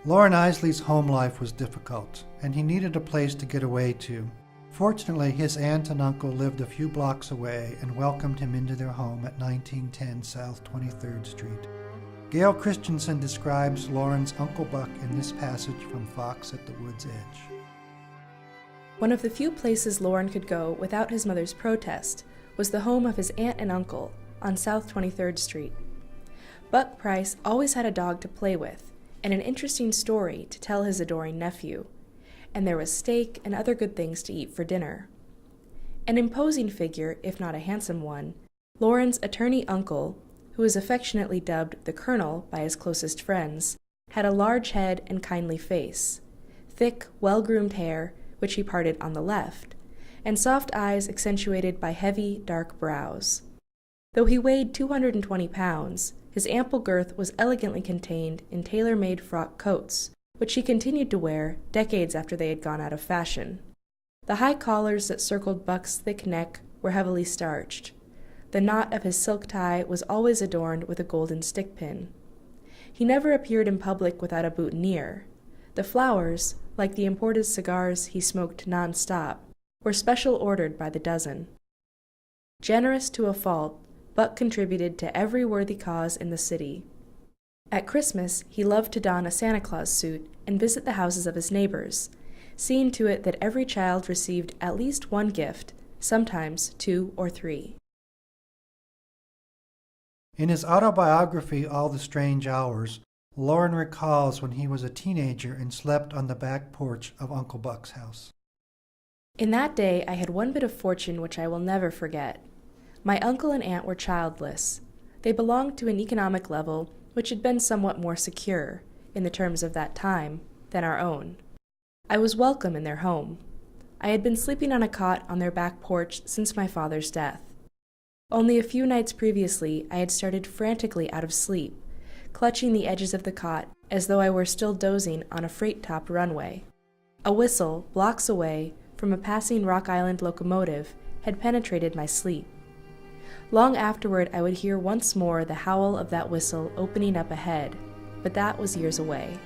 Loren Eiseley's home life was difficult, and he needed a place to get away to. Fortunately, his aunt and uncle lived a few blocks away and welcomed him into their home at 1910 South 23rd Street. Gale Christianson describes Loren's Uncle Buck in this passage from Fox at the Wood's Edge. One of the few places Loren could go without his mother's protest was the home of his aunt and uncle on South 23rd Street. Buck Price always had a dog to play with and an interesting story to tell his adoring nephew, and there was steak and other good things to eat for dinner. An imposing figure, if not a handsome one, Loren's attorney uncle, who was affectionately dubbed the Colonel by his closest friends, had a large head and kindly face, thick, well-groomed hair, which he parted on the left, and soft eyes accentuated by heavy, dark brows. Though he weighed 220 pounds, his ample girth was elegantly contained in tailor-made frock coats, which he continued to wear decades after they had gone out of fashion. The high collars that circled Buck's thick neck were heavily starched. The knot of his silk tie was always adorned with a golden stick pin. He never appeared in public without a boutonniere. The flowers, like the imported cigars he smoked non-stop, were special ordered by the dozen. Generous to a fault, Buck contributed to every worthy cause in the city. At Christmas, he loved to don a Santa Claus suit and visit the houses of his neighbors, seeing to it that every child received at least one gift, sometimes 2 or 3. In his autobiography, All the Strange Hours, Loren recalls when he was a teenager and slept on the back porch of Uncle Buck's house. In that day, I had one bit of fortune which I will never forget. My uncle and aunt were childless. They belonged to an economic level which had been somewhat more secure, in the terms of that time, than our own. I was welcome in their home. I had been sleeping on a cot on their back porch since my father's death. Only a few nights previously, I had started frantically out of sleep, clutching the edges of the cot as though I were still dozing on a freight-top runway. A whistle, blocks away, from a passing Rock Island locomotive, had penetrated my sleep. Long afterward, I would hear once more the howl of that whistle opening up ahead, but that was years away.